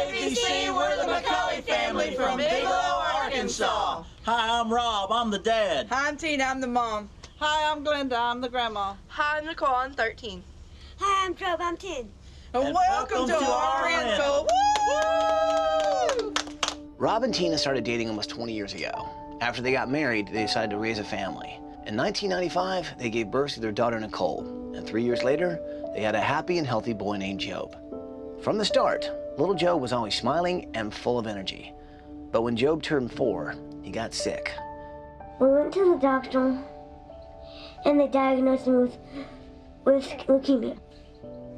ABC, we're the McCulley family from Bigelow, Arkansas. Hi, I'm Rob, I'm the dad. Hi, I'm Tina, I'm the mom. Hi, I'm Glenda, I'm the grandma. Hi, I'm Nicole, I'm 13. Hi, I'm Job, I'm 10. And welcome to our rental. Woo! Rob and Tina started dating almost 20 years ago. After they got married, they decided to raise a family. In 1995, they gave birth to their daughter, Nicole. And 3 years later, they had a happy and healthy boy named Job. From the start, little Job was always smiling and full of energy. But when Job turned 4, he got sick. We went to the doctor, and they diagnosed him with leukemia.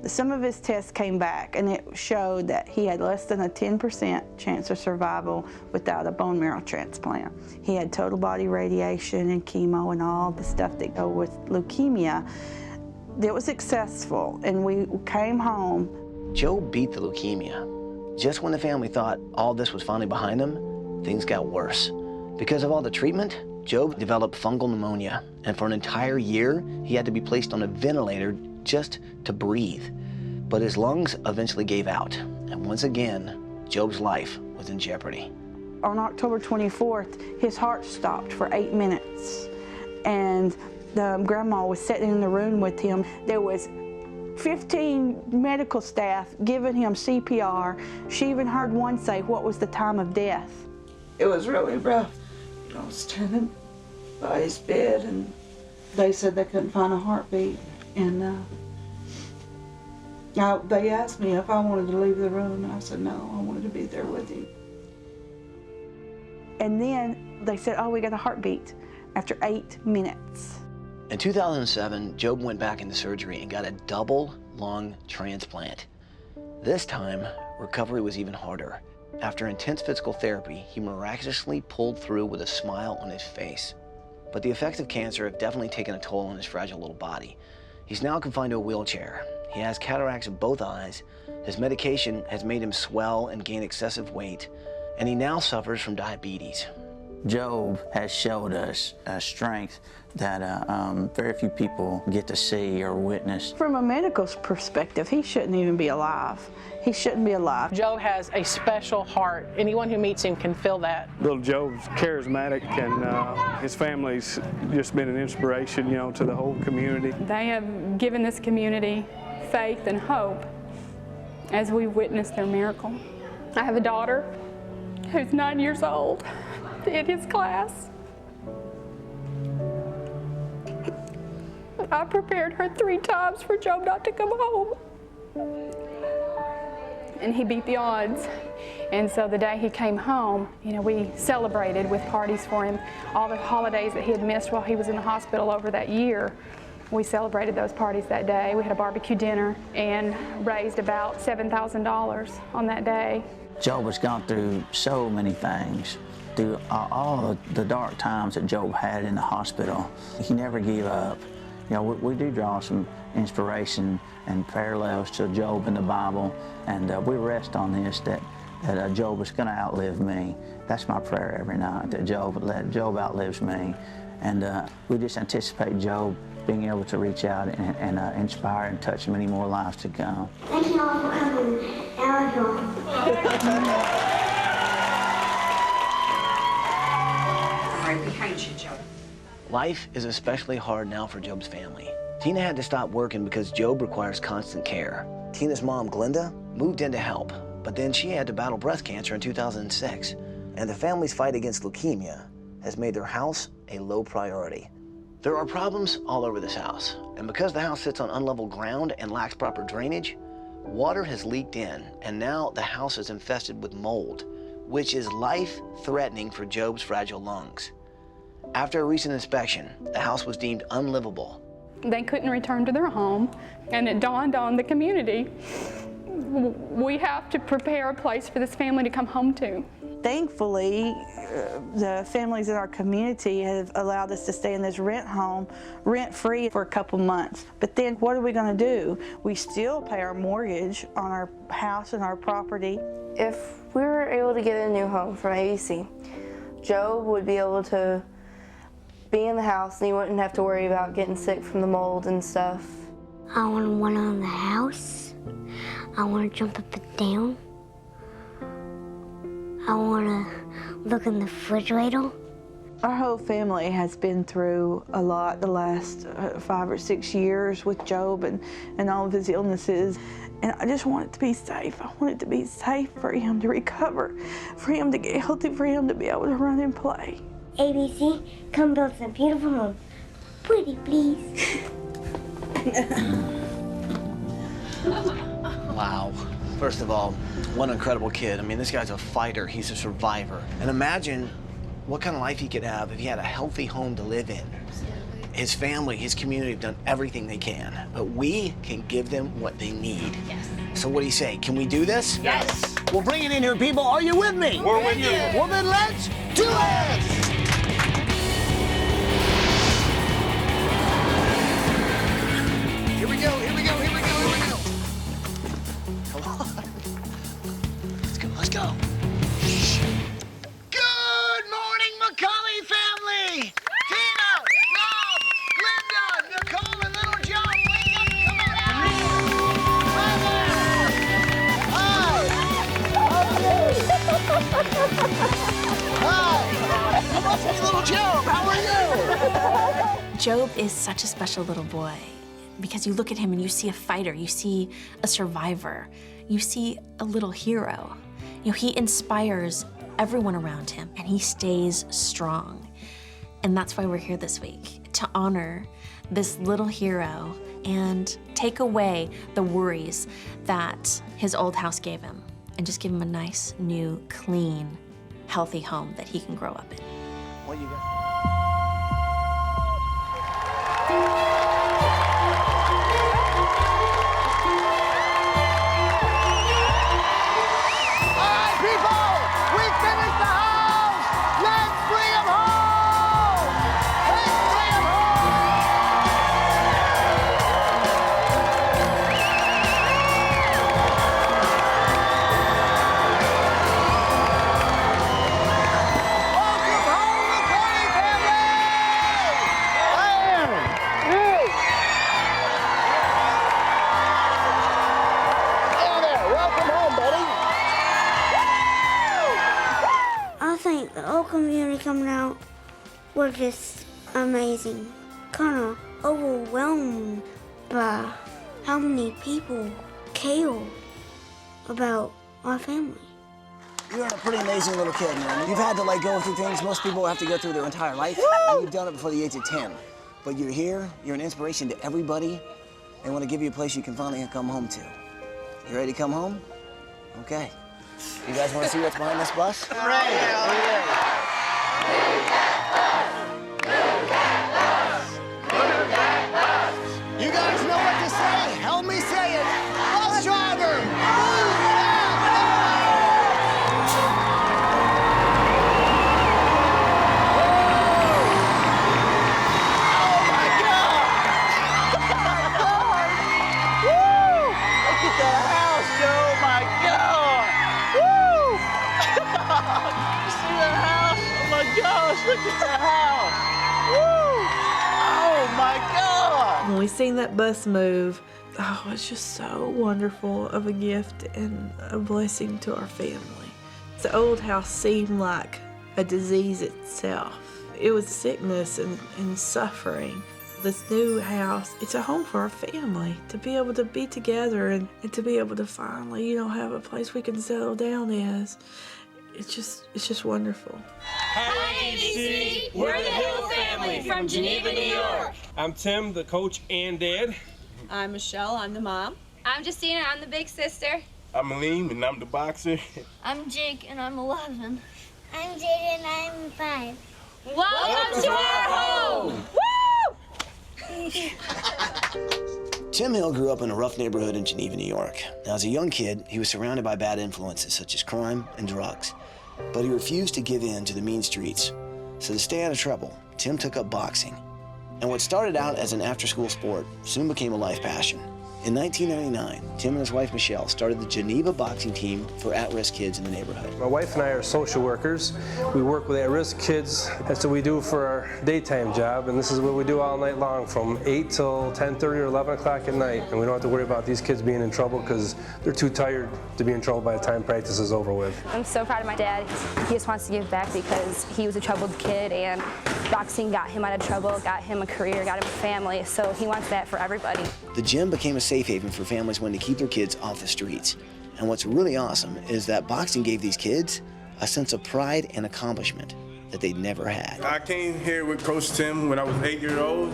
Some of his tests came back, and it showed that he had less than a 10% chance of survival without a bone marrow transplant. He had total body radiation and chemo and all the stuff that go with leukemia. It was successful, and we came home. Job beat the leukemia. Just when the family thought all this was finally behind them, things got worse. Because of all the treatment, Job developed fungal pneumonia, and for an entire year, he had to be placed on a ventilator just to breathe. But his lungs eventually gave out, and once again, Job's life was in jeopardy. On October 24th, his heart stopped for 8 minutes, and the grandma was sitting in the room with him. There was 15 medical staff giving him CPR. She even heard one say, "What was the time of death?" It was really rough. I was standing by his bed, and they said they couldn't find a heartbeat. And they asked me if I wanted to leave the room, and I said no, I wanted to be there with him. And then they said, "Oh, we got a heartbeat," after 8 minutes. In 2007, Job went back into surgery and got a double lung transplant. This time, recovery was even harder. After intense physical therapy, he miraculously pulled through with a smile on his face. But the effects of cancer have definitely taken a toll on his fragile little body. He's now confined to a wheelchair. He has cataracts in both eyes. His medication has made him swell and gain excessive weight, and he now suffers from diabetes. Job has showed us a strength that very few people get to see or witness. From a medical perspective, he shouldn't even be alive. He shouldn't be alive. Job has a special heart. Anyone who meets him can feel that. Little Job's charismatic, and his family's just been an inspiration, you know, to the whole community. They have given this community faith and hope as we've witnessed their miracle. I have a daughter who's 9 years old in his class. I prepared her 3 times for Job not to come home. And he beat the odds. And so the day he came home, you know, we celebrated with parties for him. All the holidays that he had missed while he was in the hospital over that year, we celebrated those parties that day. We had a barbecue dinner and raised about $7,000 on that day. Job has gone through so many things. Through all the dark times that Job had in the hospital, he never gave up. You know, we do draw some inspiration and parallels to Job in the Bible, and we rest on this, that Job is going to outlive me. That's my prayer every night, that Job outlives me. And we just anticipate Job being able to reach out and inspire and touch many more lives to come. Thank you all for coming. I love you all. Right behind you, Job. Life is especially hard now for Job's family. Tina had to stop working because Job requires constant care. Tina's mom, Glenda, moved in to help, but then she had to battle breast cancer in 2006. And the family's fight against leukemia has made their house a low priority. There are problems all over this house, and because the house sits on unlevel ground and lacks proper drainage, water has leaked in, and now the house is infested with mold, which is life-threatening for Job's fragile lungs. After a recent inspection, the house was deemed unlivable. They couldn't return to their home, and it dawned on the community, we have to prepare a place for this family to come home to. Thankfully, the families in our community have allowed us to stay in this rent home, rent-free for a couple months. But then what are we going to do? We still pay our mortgage on our house and our property. If we were able to get a new home from ABC, Job would be able to be in the house and he wouldn't have to worry about getting sick from the mold and stuff. I want one on the house. I want to jump up and down. look in the refrigerator. Our whole family has been through a lot the last 5 or 6 years with Job and all of his illnesses. And I just want it to be safe. I want it to be safe for him to recover, for him to get healthy, for him to be able to run and play. ABC, come build some beautiful home. Pretty, please. Wow. First of all, what an incredible kid. I mean, this guy's a fighter. He's a survivor. And imagine what kind of life he could have if he had a healthy home to live in. His family, his community have done everything they can, but we can give them what they need. Yes. So what do you say? Can we do this? Yes. Well, bring it in here, people. Are you with me? We're with you. Well, then let's do it! Here we go, here we go, here we go, here we go. Come on. Let's go, let's go. Good morning, McCauley family! Tina, Rob, Linda, Nicole, and little Joe, wake up, come on out! Hi there! Hi! You must be little Joe, how are you? Job is such a special little boy because you look at him and you see a fighter, you see a survivor, you see a little hero. You know, he inspires everyone around him and he stays strong. And that's why we're here this week, to honor this little hero and take away the worries that his old house gave him and just give him a nice, new, clean, healthy home that he can grow up in. What you got? The whole community coming out was just amazing. Kind of overwhelmed by how many people care about our family. You're a pretty amazing little kid, man. You've had to go through things most people have to go through their entire life. And you've done it before the age of 10. But you're here, you're an inspiration to everybody. They want to give you a place you can finally come home to. You ready to come home? Okay. You guys want to see what's behind this bus? You guys know what to say. Help me say it. Bus driver, move that bus! Oh my God! Woo! Look at that house, Joe. My God! Woo! You see that house? Oh my gosh! Look at that house! Woo! Oh my God! When we seen that bus move, oh, it's just so wonderful of a gift and a blessing to our family. The old house seemed like a disease itself. It was sickness and suffering. This new house, it's a home for our family, to be able to be together and to be able to finally, have a place we can settle down is. It's just wonderful. Hi, ABC. We're the Hill family from Geneva, New York. I'm Tim, the coach and dad. I'm Michelle, I'm the mom. I'm Justina, I'm the big sister. I'm Alen, and I'm the boxer. I'm Jake, and I'm 11. I'm Jada, and I'm 5. Welcome to our home! Woo! Tim Hill grew up in a rough neighborhood in Geneva, New York. Now, as a young kid, he was surrounded by bad influences such as crime and drugs. But he refused to give in to the mean streets. So to stay out of trouble, Tim took up boxing. And what started out as an after-school sport soon became a life passion. In 1999, Tim and his wife Michelle started the Geneva boxing team for at-risk kids in the neighborhood. My wife and I are social workers. We work with at-risk kids. That's what we do for our daytime job, and this is what we do all night long from 8 till 10:30 or 11 o'clock at night. And we don't have to worry about these kids being in trouble because they're too tired to be in trouble by the time practice is over with. I'm so proud of my dad. He just wants to give back because he was a troubled kid, and boxing got him out of trouble, got him a career, got him a family, so he wants that for everybody. The gym became a safe haven for families wanting to keep their kids off the streets. And what's really awesome is that boxing gave these kids a sense of pride and accomplishment that they'd never had. I came here with Coach Tim when I was 8 years old,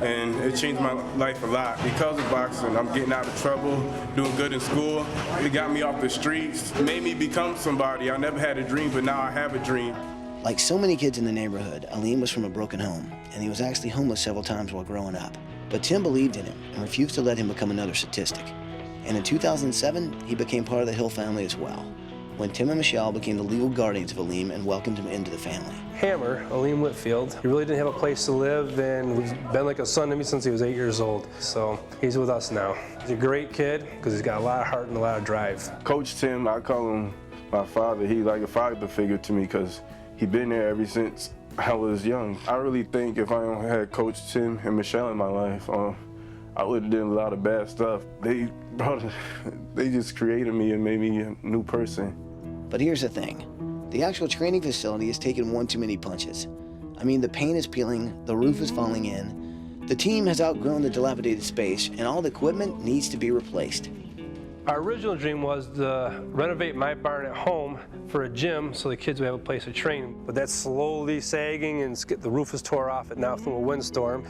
and it changed my life a lot. Because of boxing, I'm getting out of trouble, doing good in school. It got me off the streets, it made me become somebody. I never had a dream, but now I have a dream. Like so many kids in the neighborhood, Alen was from a broken home, and he was actually homeless several times while growing up. But Tim believed in him and refused to let him become another statistic. And in 2007, he became part of the Hill family as well, when Tim and Michelle became the legal guardians of Alen and welcomed him into the family. Hammer, Alen Whitfield, he really didn't have a place to live, and he's been like a son to me since he was 8 years old. So he's with us now. He's a great kid because he's got a lot of heart and a lot of drive. Coach Tim, I call him my father. He's like a father figure to me because he's been there ever since I was young. I really think if I don't had Coach Tim and Michelle in my life, I would have done a lot of bad stuff. They just created me and made me a new person. But here's the thing. The actual training facility has taken one too many punches. I mean, the paint is peeling, the roof is falling in, the team has outgrown the dilapidated space, and all the equipment needs to be replaced. Our original dream was to renovate my barn at home for a gym so the kids would have a place to train. But that's slowly sagging, and the roof is tore off it now from a windstorm.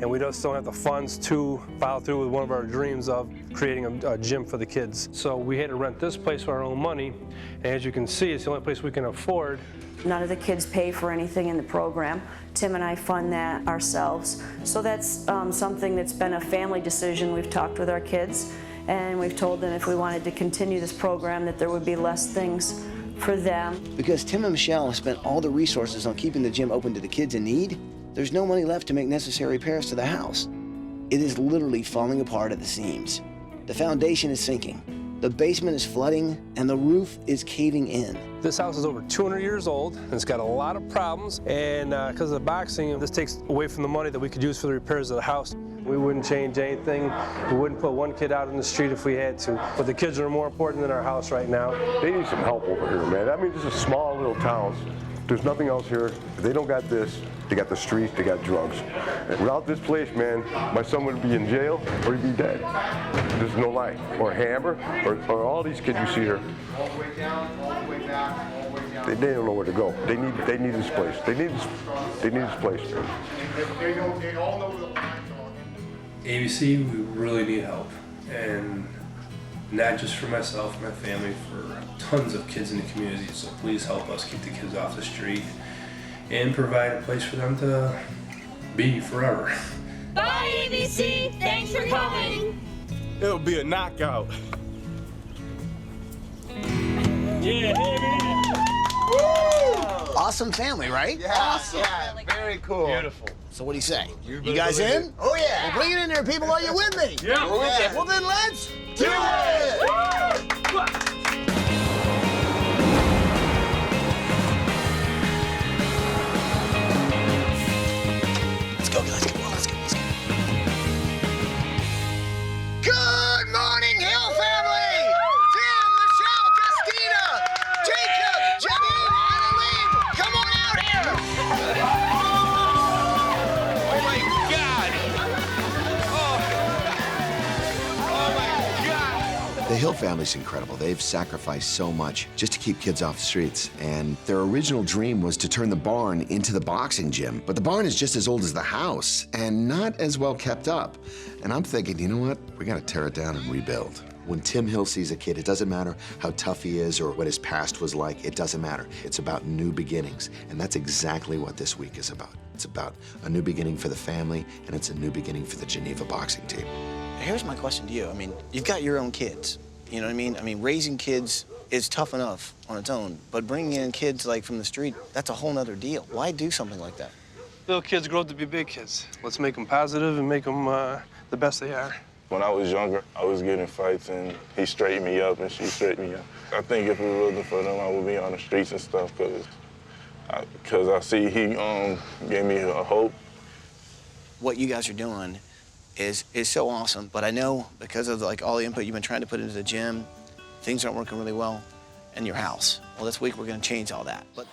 And we just don't have the funds to follow through with one of our dreams of creating a gym for the kids. So we had to rent this place with our own money. And as you can see, it's the only place we can afford. None of the kids pay for anything in the program. Tim and I fund that ourselves. So that's something that's been a family decision. We've talked with our kids, and we've told them if we wanted to continue this program that there would be less things for them. Because Tim and Michelle have spent all the resources on keeping the gym open to the kids in need, there's no money left to make necessary repairs to the house. It is literally falling apart at the seams. The foundation is sinking, the basement is flooding, and the roof is caving in. This house is over 200 years old, and it's got a lot of problems, and because of the boxing, this takes away from the money that we could use for the repairs of the house. We wouldn't change anything. We wouldn't put one kid out in the street if we had to. But the kids are more important than our house right now. They need some help over here, man. I mean, this is a small little town. There's nothing else here. If they don't got this, they got the street, they got drugs. And without this place, man, my son would be in jail or he'd be dead. There's no life. Or Hammer, or all these kids you see here. All the way down, all the way down, all the way down. They don't know where to go. They need this place. They need this place. They all know where the lines are. ABC, we really need help, and not just for myself and my family, for tons of kids in the community. So please help us keep the kids off the street and provide a place for them to be forever. Bye, ABC. Thanks for coming. It'll be a knockout. Yeah. Awesome family, right? Yeah, awesome. Yeah, very cool. Beautiful. So what do you say? You guys in? Oh, yeah. Well, bring it in there, people. Are you with me? Yeah. We're with you. Well, then let's do it! Let's go, let's go. Good morning, Hill family! Tim, Michelle, Justina, Jacob, Janine, and Alen. Come on out here! Oh, my God. Oh, my God. The Hill family's incredible. They've sacrificed so much just to keep kids off the streets. And their original dream was to turn the barn into the boxing gym. But the barn is just as old as the house and not as well kept up. And I'm thinking, you know what? We gotta tear it down and rebuild. When Tim Hill sees a kid, it doesn't matter how tough he is or what his past was like. It doesn't matter. It's about new beginnings. And that's exactly what this week is about. It's about a new beginning for the family, and it's a new beginning for the Geneva boxing team. Here's my question to you. I mean, you've got your own kids. You know what I mean? I mean, raising kids is tough enough on its own, but bringing in kids like from the street, that's a whole nother deal. Why do something like that? Little kids grow up to be big kids. Let's make them positive and make them the best they are. When I was younger, I was getting fights, and he straightened me up, and she straightened me up. I think if it wasn't for them, I would be on the streets and stuff, because I see he gave me a hope. What you guys are doing is so awesome, but I know because of like all the input you've been trying to put into the gym, things aren't working really well in your house. Well, this week we're going to change all that. But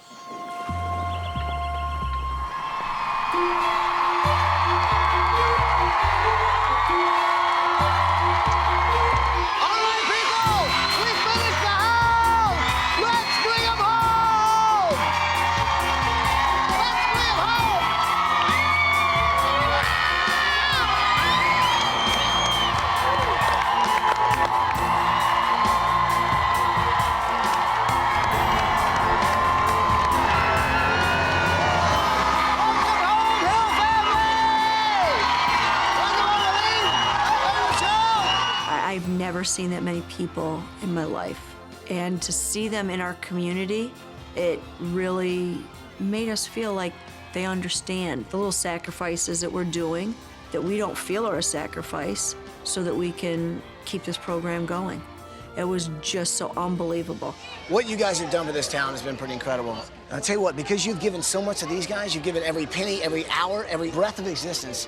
I've never seen that many people in my life. And to see them in our community, it really made us feel like they understand the little sacrifices that we're doing, that we don't feel are a sacrifice, so that we can keep this program going. It was just so unbelievable. what you guys have done for this town has been pretty incredible. I'll tell you what, because you've given so much to these guys, you've given every penny, every hour, every breath of existence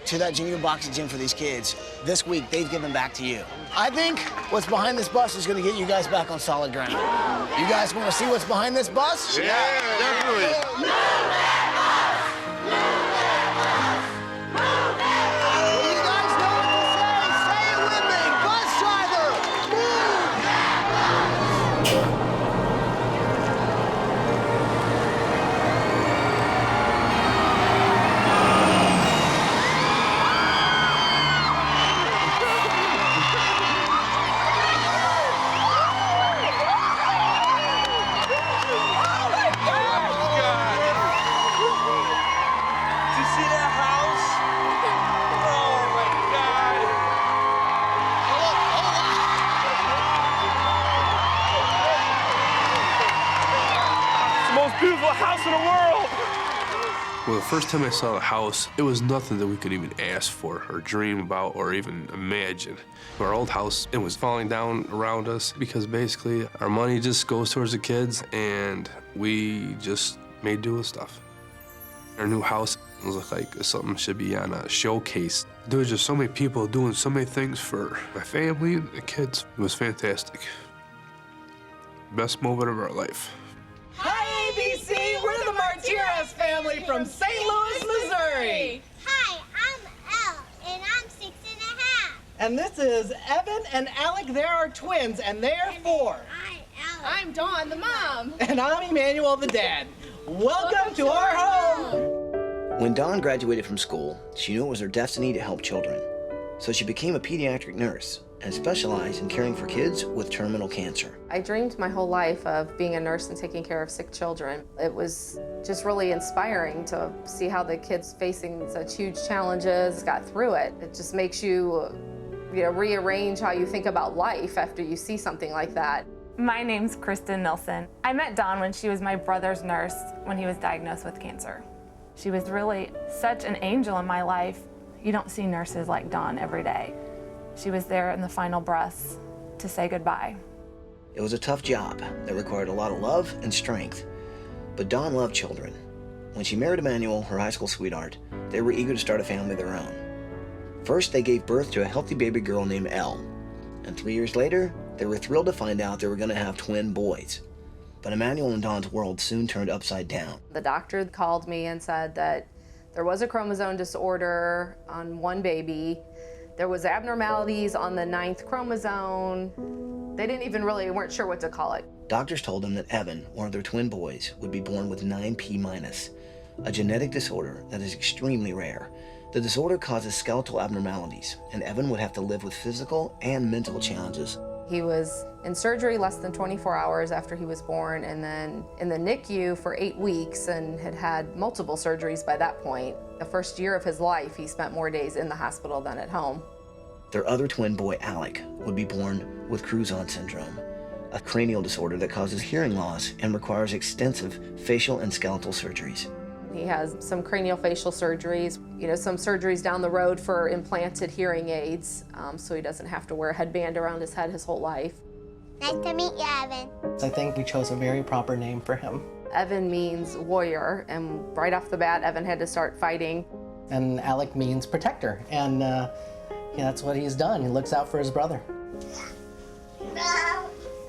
to that junior boxing gym for these kids. This week, they've given back to you. I think what's behind this bus is gonna get you guys back on solid ground. You guys wanna see what's behind this bus? Yeah, definitely. Beautiful house in the world! Well, the first time I saw the house, it was nothing that we could even ask for or dream about or even imagine. Our old house, it was falling down around us because basically our money just goes towards the kids and we just made do with stuff. Our new house looked like something should be on a showcase. There was just so many people doing so many things for my family and the kids. It was fantastic. Best moment of our life. Hi, ABC! We're the Martinez family from St. Louis, Missouri. Hi, I'm Elle, and I'm 6½. And this is Evan and Alec. They're our twins, and they're 4. I'm Dawn, the mom. And I'm Emmanuel, the dad. Welcome to our home. When Dawn graduated from school, she knew it was her destiny to help children. So she became a pediatric nurse and specialized in caring for kids with terminal cancer. I dreamed my whole life of being a nurse and taking care of sick children. It was just really inspiring to see how the kids facing such huge challenges got through it. It just makes you, rearrange how you think about life after you see something like that. My name's Kristen Nilsson. I met Dawn when she was my brother's nurse when he was diagnosed with cancer. She was really such an angel in my life. You don't see nurses like Dawn every day. She was there in the final breaths to say goodbye. It was a tough job that required a lot of love and strength, but Dawn loved children. When she married Emmanuel, her high school sweetheart, they were eager to start a family of their own. First, they gave birth to a healthy baby girl named Elle, and 3 years later, they were thrilled to find out they were going to have twin boys. But Emmanuel and Dawn's world soon turned upside down. The doctor called me and said that there was a chromosome disorder on one baby. There was abnormalities on the 9th chromosome. They weren't sure what to call it. Doctors told them that Evan, one of their twin boys, would be born with 9p-, a genetic disorder that is extremely rare. The disorder causes skeletal abnormalities, and Evan would have to live with physical and mental challenges. He was in surgery less than 24 hours after he was born, and then in the NICU for 8 weeks and had had multiple surgeries by that point. The first year of his life, he spent more days in the hospital than at home. Their other twin boy, Alec, would be born with Cruzon syndrome, a cranial disorder that causes hearing loss and requires extensive facial and skeletal surgeries. He He has some craniofacial surgeries, some surgeries down the road for implanted hearing aids, so he doesn't have to wear a headband around his head his whole life. Nice to meet you, Evan. I think we chose a very proper name for him. Evan means warrior, and right off the bat, Evan had to start fighting. And Alec means protector, and that's what he's done. He looks out for his brother.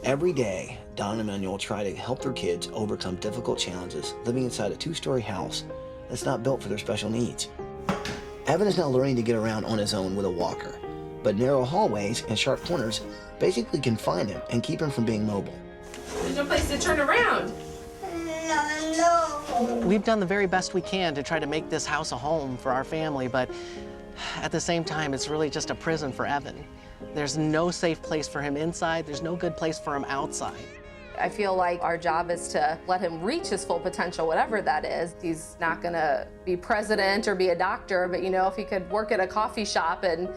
Every day, Don and Emmanuel try to help their kids overcome difficult challenges living inside a 2-story house that's not built for their special needs. Evan is now learning to get around on his own with a walker, but narrow hallways and sharp corners basically confine him and keep him from being mobile. There's no place to turn around. No. We've done the very best we can to try to make this house a home for our family, but at the same time, it's really just a prison for Evan. There's no safe place for him inside. There's no good place for him outside. I feel like our job is to let him reach his full potential, whatever that is. He's not gonna be president or be a doctor, but if he could work at a coffee shop and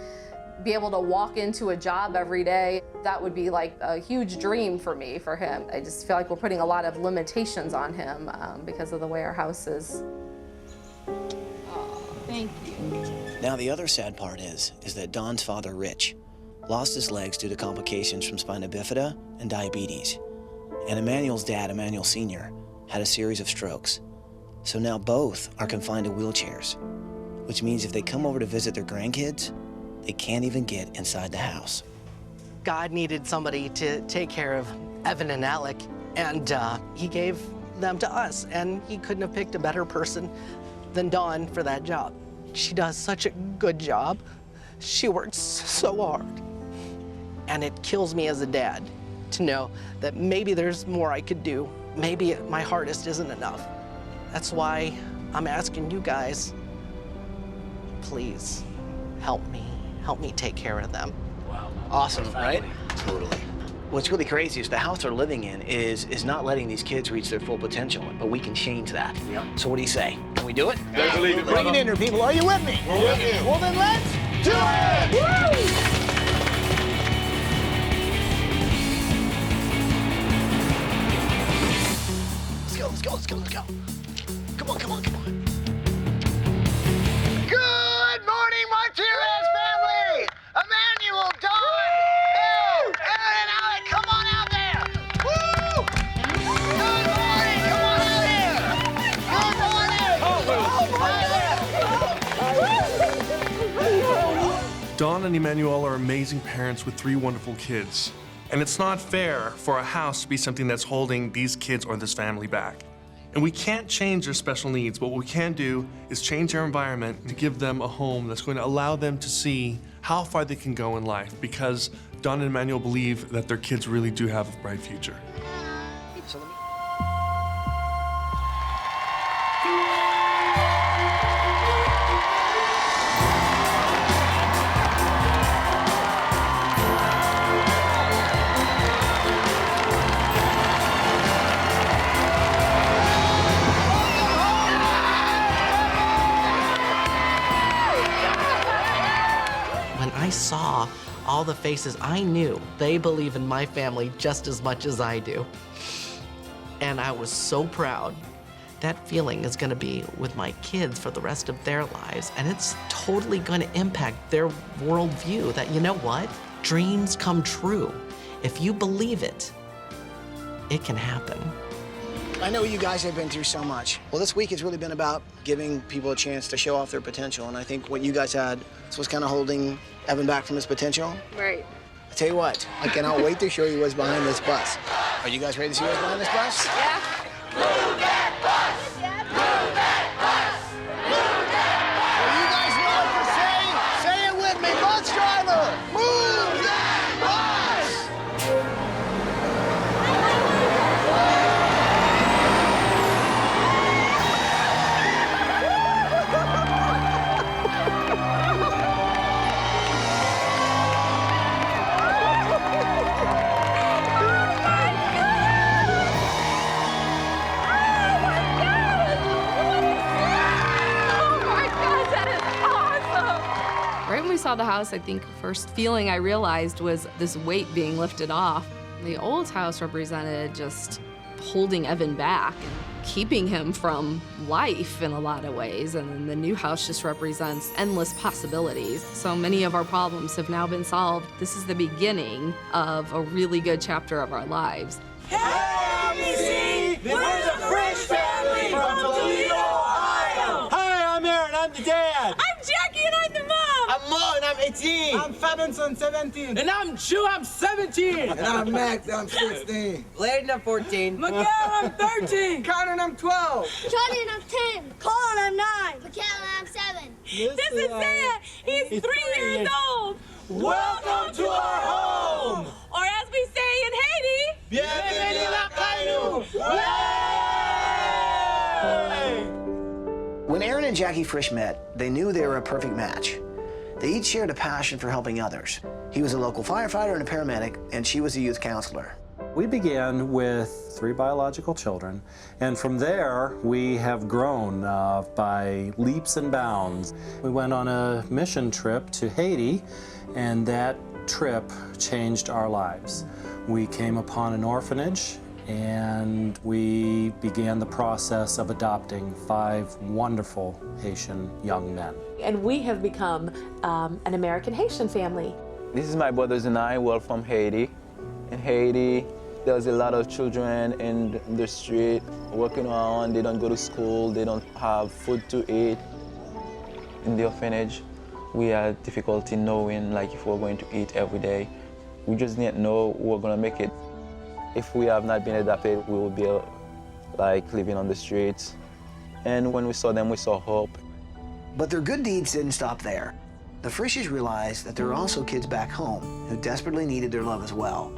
be able to walk into a job every day, that would be like a huge dream for me, for him. I just feel like we're putting a lot of limitations on him because of the way our house is. Oh, thank you. Now the other sad part is that Don's father, Rich, lost his legs due to complications from spina bifida and diabetes. And Emmanuel's dad, Emmanuel Sr., had a series of strokes. So now both are confined to wheelchairs, which means if they come over to visit their grandkids, they can't even get inside the house. God needed somebody to take care of Evan and Alec, and he gave them to us, and he couldn't have picked a better person than Dawn for that job. She does such a good job. She works so hard. And it kills me as a dad to know that maybe there's more I could do. Maybe my hardest isn't enough. That's why I'm asking you guys, please help me take care of them. Wow. Awesome, right? Totally. What's really crazy is the house they're living in is not letting these kids reach their full potential, but we can change that. Yep. So what do you say? Can we do it? Yeah, believe it, Bring it in here, people. Are you with me? We're with you. Well, then let's do it! Woo! Let's go. Come on. Good morning, Martinez family! Emmanuel, Dawn, Alen, and Alec, come on out there! Woo! Good morning, come on out here! Good morning! Dawn and Emmanuel are amazing parents with 3 wonderful kids. And it's not fair for a house to be something that's holding these kids or this family back. And we can't change their special needs, but what we can do is change their environment to give them a home that's going to allow them to see how far they can go in life, because Dawn and Emmanuel believe that their kids really do have a bright future. I saw all the faces, I knew they believe in my family just as much as I do. And I was so proud. That feeling is gonna be with my kids for the rest of their lives, and it's totally gonna impact their worldview that, you know what? Dreams come true. If you believe it, it can happen. I know you guys have been through so much. Well, this week has really been about giving people a chance to show off their potential, and I think what you guys had was kind of holding Evan back from his potential. Right. I tell you what, I cannot wait to show you what's behind this bus. Are you guys ready to see what's behind this bus? Yeah. Move that bus! Move that bus! Move that bus! Well, you guys know what to say. Say it with me, bus driver! Move that bus! Saw the house, I think first feeling I realized was this weight being lifted off. The old house represented just holding Evan back and keeping him from life in a lot of ways. And then the new house just represents endless possibilities. So many of our problems have now been solved. This is the beginning of a really good chapter of our lives. ABC, we're the Frisch family from Toledo, Ohio. Hi, I'm Aaron, I'm the dad. I'm Jackie and I'm the mom. I'm Mo and I'm 18. I'm Fabinson, 17. And I'm Chu, I'm 17. And I'm Max, I'm 16. Layden, I'm 14. Miguel, I'm 13. Connor, I'm 12. Johnny and I'm 10. Colin, I'm 9. Michaela, I'm 7. This is Zaya. He's 3 years old. Welcome to our home. Or as we say in Haiti, Bienvenida kayo. When Aaron and Jackie Frisch met, they knew they were a perfect match. They each shared a passion for helping others. He was a local firefighter and a paramedic, and she was a youth counselor. We began with 3 biological children, and from there we have grown by leaps and bounds. We went on a mission trip to Haiti, and that trip changed our lives. We came upon an orphanage, and we began the process of adopting 5 wonderful Haitian young men. And we have become an American Haitian family. This is my brothers and I, we're from Haiti. In Haiti, there's a lot of children in the street walking around. They don't go to school, they don't have food to eat. In the orphanage, we had difficulty knowing if we're going to eat every day. We just didn't know we were going to make it. If we have not been adopted, we would be living on the streets. And when we saw them, we saw hope. But their good deeds didn't stop there. The Frisches realized that there were also kids back home who desperately needed their love as well.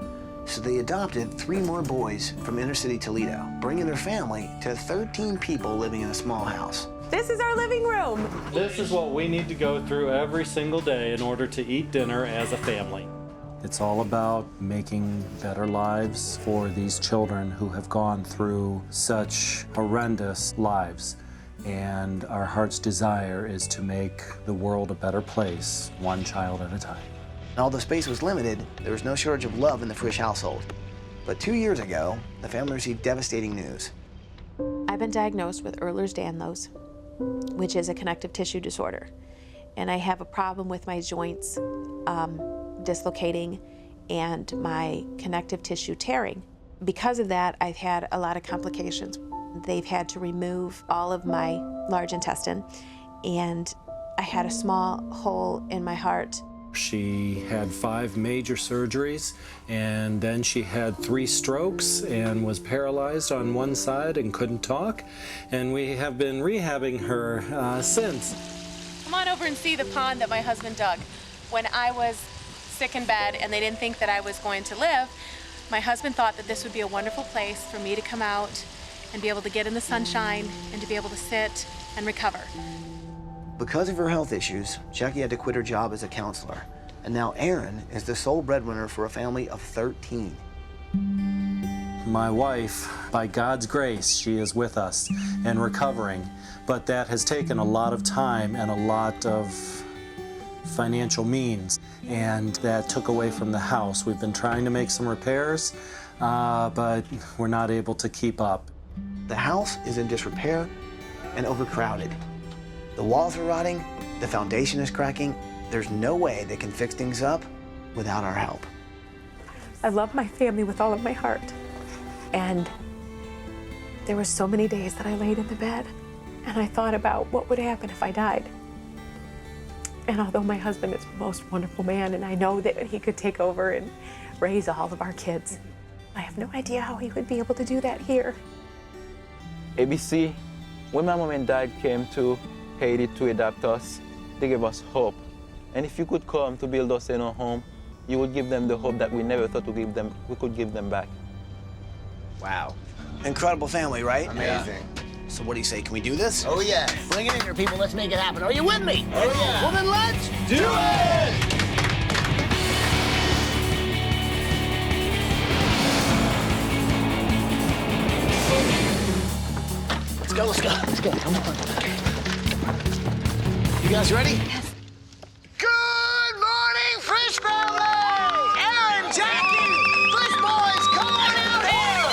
So they adopted 3 more boys from inner city Toledo, bringing their family to 13 people living in a small house. This is our living room. This is what we need to go through every single day in order to eat dinner as a family. It's all about making better lives for these children who have gone through such horrendous lives. And our heart's desire is to make the world a better place, one child at a time. Although space was limited, there was no shortage of love in the Frisch household. But 2 years ago, the family received devastating news. I've been diagnosed with Ehlers-Danlos, which is a connective tissue disorder. And I have a problem with my joints dislocating and my connective tissue tearing. Because of that, I've had a lot of complications. They've had to remove all of my large intestine, and I had a small hole in my heart. She had 5 major surgeries, and then she had 3 strokes and was paralyzed on one side and couldn't talk. And we have been rehabbing her since. Come on over and see the pond that my husband dug. When I was sick in bed and they didn't think that I was going to live, my husband thought that this would be a wonderful place for me to come out and be able to get in the sunshine and to be able to sit and recover. Because of her health issues, Jackie had to quit her job as a counselor. And now Aaron is the sole breadwinner for a family of 13. My wife, by God's grace, she is with us and recovering, but that has taken a lot of time and a lot of financial means, and that took away from the house. We've been trying to make some repairs, but we're not able to keep up. The house is in disrepair and overcrowded. The walls are rotting, the foundation is cracking. There's no way they can fix things up without our help. I love my family with all of my heart. And there were so many days that I laid in the bed and I thought about what would happen if I died. And although my husband is the most wonderful man and I know that he could take over and raise all of our kids, I have no idea how he would be able to do that here. ABC, when my mom and dad came to Haiti to adopt us, they gave us hope. And if you could come to build us in a home, you would give them the hope that we never thought we could give them back. Wow. Incredible family, right? Amazing. Yeah. So what do you say, can we do this? Oh, yeah. Bring it in here, people. Let's make it happen. Are you with me? Oh, yeah. Well, then let's do it! Let's go. Come on. You guys ready? Yes. Good morning, Frisch family! Aaron, Jackie, Frisch boys, come on out here!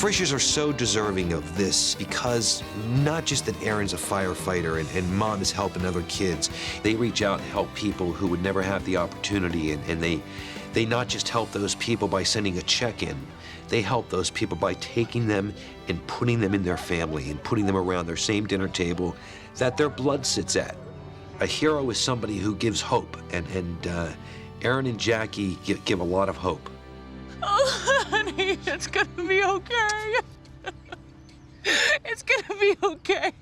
Frischers are so deserving of this because not just that Aaron's a firefighter and Mom is helping other kids. They reach out and help people who would never have the opportunity, and they not just help those people by sending a check in. They help those people by taking them and putting them in their family and putting them around their same dinner table that their blood sits at. A hero is somebody who gives hope, and Aaron and Jackie give a lot of hope. Oh, honey, it's gonna be okay. It's gonna be okay.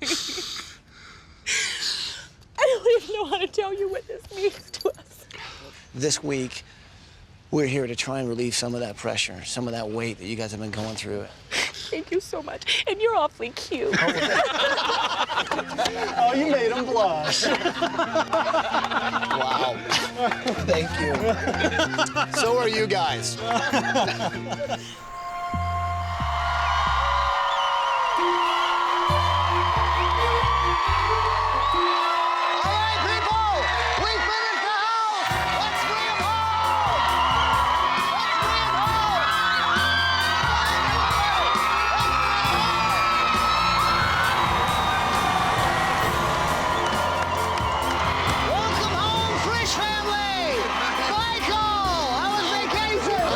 I don't even know how to tell you what this means to us. This week, we're here to try and relieve some of that pressure, some of that weight that you guys have been going through. Thank you so much. And you're awfully cute. Oh, you made him blush. Wow. Thank you. So are you guys.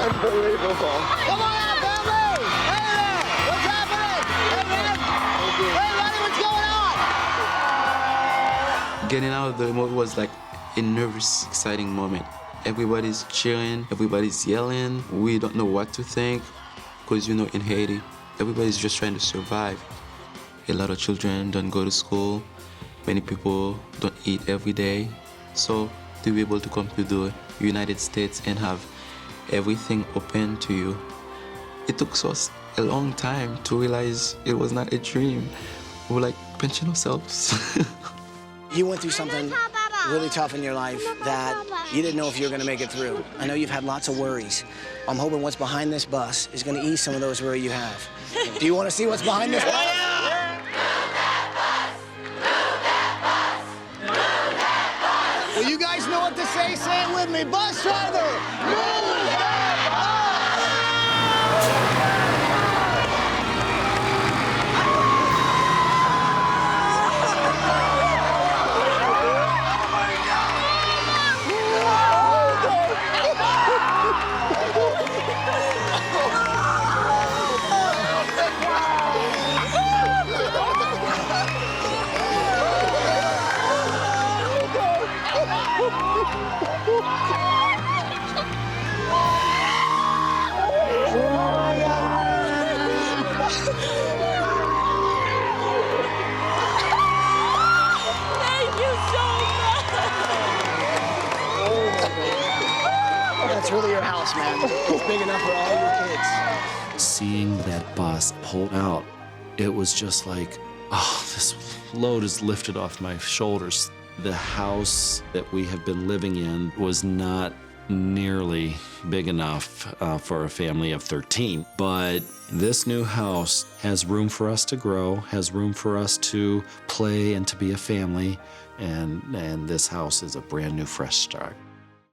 Unbelievable. Come on out, family! Hey there! What's happening? Hey, man! Hey, buddy, what's going on? Getting out of the remote was like a nervous, exciting moment. Everybody's cheering, everybody's yelling. We don't know what to think, because, you know, in Haiti, everybody's just trying to survive. A lot of children don't go to school. Many people don't eat every day. So to be able to come to the United States and have everything open to you, it took us a long time to realize it was not a dream. We were like pinching ourselves. You went through something really tough in your life that you didn't know if you were going to make it through. I know you've had lots of worries. I'm hoping what's behind this bus is going to ease some of those worries you have. Do you want to see what's behind this bus? Well, you guys know what to say. Say it with me. Bus driver, move that bus! That's really your house, man. It's big enough for all your kids. Seeing that bus pull out, it was just like, oh, this load is lifted off my shoulders. The house that we have been living in was not nearly big enough for a family of 13. But this new house has room for us to grow, has room for us to play and to be a family. And this house is a brand new, fresh start.